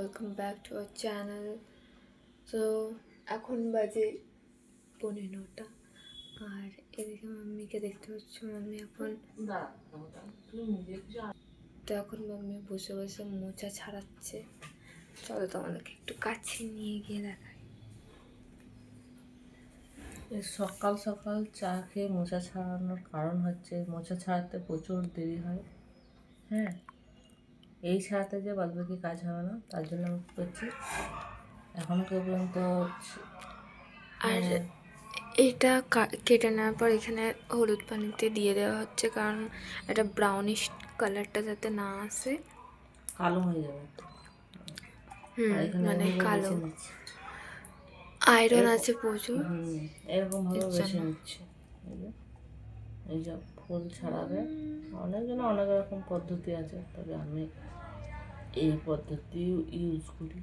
Welcome back to our channel. তো এখন বাজে 9:15 আর এদিকে মাম্মিকে দেখতে পাচ্ছ। মাম্মি এখন মাম্মি বসে বসে মোচা ছাড়াচ্ছে। চলো তোমাদেরকে একটু কাছে নিয়ে গিয়ে দেখাই। সকাল সকাল চা খেয়ে মোচা ছাড়ানোর কারণ হচ্ছে মোচা ছাড়াতে প্রচুর দেরি হয়। হ্যাঁ, এই ছাড়াতে যে বাদবাকি কাজ হবে না, তার জন্য আমি কী করছি, এখনও পর্যন্ত আর এটা কেটে নেওয়ার পর এখানে হলুদ পানিতে দিয়ে দেওয়া হচ্ছে, কারণ একটা ব্রাউনিশ কালারটা যাতে না আসে, কালো হয়ে যাবে। আর এখানে মানে কালো। বেছে নিচ্ছি, আয়রন আছে প্রচুর। এরকমভাবে বেছে নিচ্ছে। এই যে ফুল ছাড়াবে, অনেকজন অনেক রকম পদ্ধতি আছে, তবে আমি এই পদ্ধতি ইউজ করি।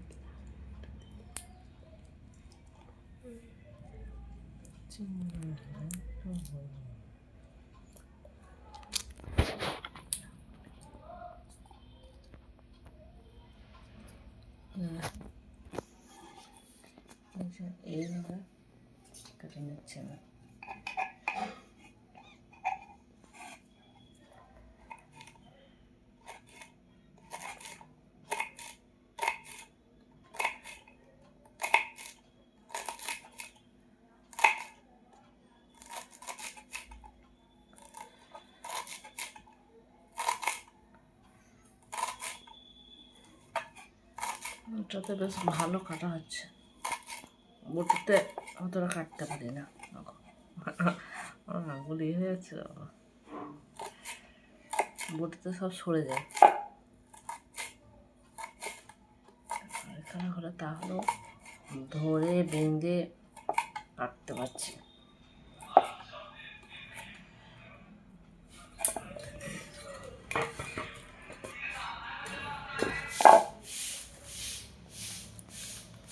এইভাবে কেটে নিচ্ছে না। ওটাতে বেশ ভালো কাটা হচ্ছে, বটিতে অতটা কাটতে পারি না, আঙুল ইয়ে হয়ে যাচ্ছে, বটিতে সব সরে যায়। এখানে হলে তাহলেও ধরে বেঁধে কাটতে পারছি।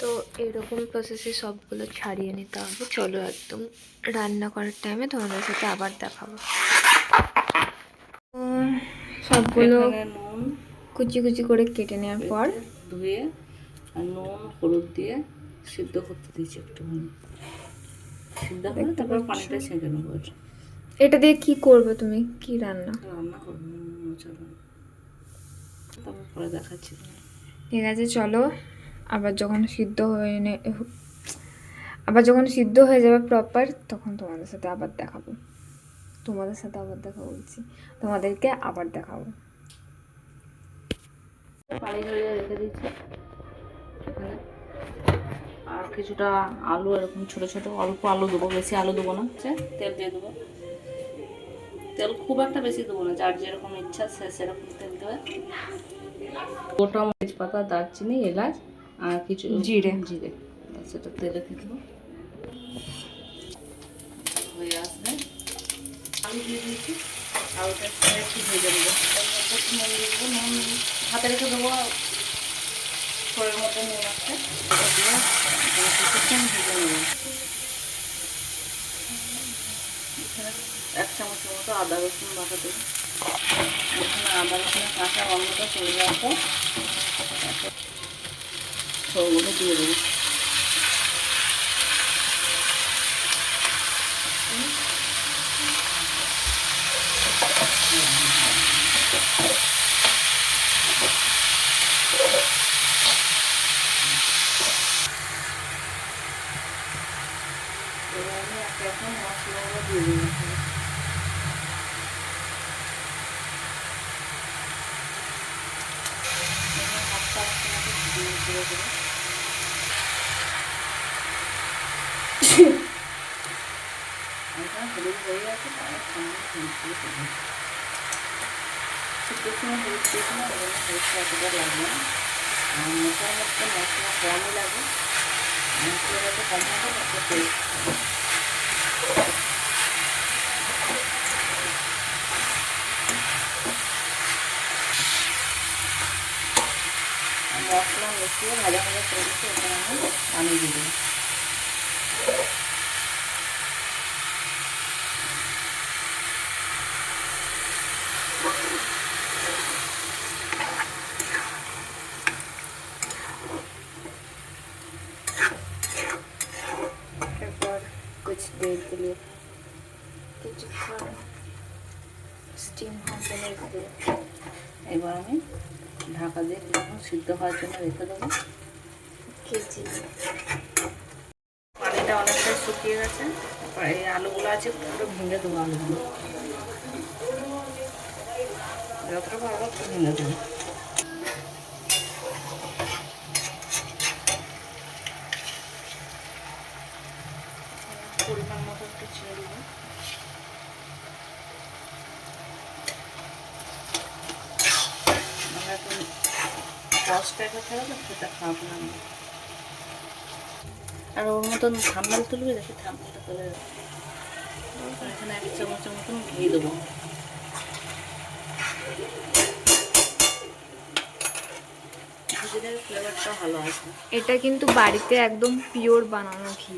তো এরকম প্রসেসে সবগুলো ছাড়িয়ে নিতে হবে। চলো একদম রান্না করার টাইমে তোমাদের সাথে আবার দেখাবো। সবগুলো নুন কুচি কুচি করে কেটে নেওয়ার পর ধুয়ে আর নুন হলুদ দিয়ে সিদ্ধ করতে দিয়েছি একটুখানি। সিদ্ধ করে তারপর পানিটা ছেঁকে নেবো। এটা দিয়ে কি করবে তুমি? কি রান্না করবো? তারপর পরে দেখাচ্ছি। ঠিক আছে, চলো আবার যখন সিদ্ধ হয়ে যাবে প্রপার, তখন তোমাদের সাথে আবার দেখাবো। বলছি, তোমাদেরকে আবার দেখাবো। পানি ঝরিয়ে রেখে দিচ্ছি এখানে। আর কিছুটা আলু এরকম ছোটো ছোটো অল্প আলু দেবো, বেশি আলু দেবো না। তেল দিয়ে দেবো, তেল খুব একটা বেশি দেবো না, যার যেরকম ইচ্ছা সে সেরকম তেল দেবে। গোটা মরিচ পাতা, দারচিনি, এলাচ আর কিছু জিরে সেটা তেলে দিয়ে দেবো। হয়ে আসবে, আলু দিয়ে দিয়েছি, আলুটা একটু ভেজে দেবো। নুন দিয়ে দেবো, নুন হাতে রেখে দেবো, শরীরের মধ্যে নুন আছে, এটা দিয়ে কিছুক্ষণ ভেজে নেবো। এখানে 1 চামচের মতো আদা রসুন বাটা দেবো। এখানে আদা রসুনের কাঁচা গন্ধটা চলে যাওয়ার পর সবগুলো দিয়ে দেবো। এবার আমি এখন মশলাগুলো দিয়ে দেবো। হলুদ হয়ে গেছে, তার সঙ্গে শুক্তো সময় হলুদ দিয়েছি না, ওই জন্য হলুদটা অতটা লাগবে না। আর মশলার মধ্যে মশলা কমই লাগে, মশলা যত কম হবে তত টেস্ট হবে। মশলা মিশিয়ে ভাজা ভাজা করে দিচ্ছি, ওখানে আমি পানি দিয়ে দেবো। এগুলো কিছুক্ষণ স্টিম হতে রেখে দেবো। এবার আমি ঢাকা দিয়ে কিছুক্ষণ সিদ্ধ হওয়ার জন্য রেখে দেবো। কেজি পানিটা অনেকটাই শুকিয়ে গেছে। তারপর এই আলুগুলো আছে পুরো ভেঙে দেবো। আলুগুলো যতটা পারবো একটু ভেঙে দেবো। পরিমাণ মতো একটু ছেড়ে দেবো। আমরা এখন কষটা একটা ছাড়াবো, সেটা খাওয়াবো না। আর ওর মতন থাম্বেল তুলবে, দেখি থাম্বেলটা তুলে এখানে 1 চামচের মতন ঘি দেবো। ঘি দিলে ফ্লেভারটা ভালো আসবে। এটা কিন্তু বাড়িতে একদম পিওর বানানো ঘি।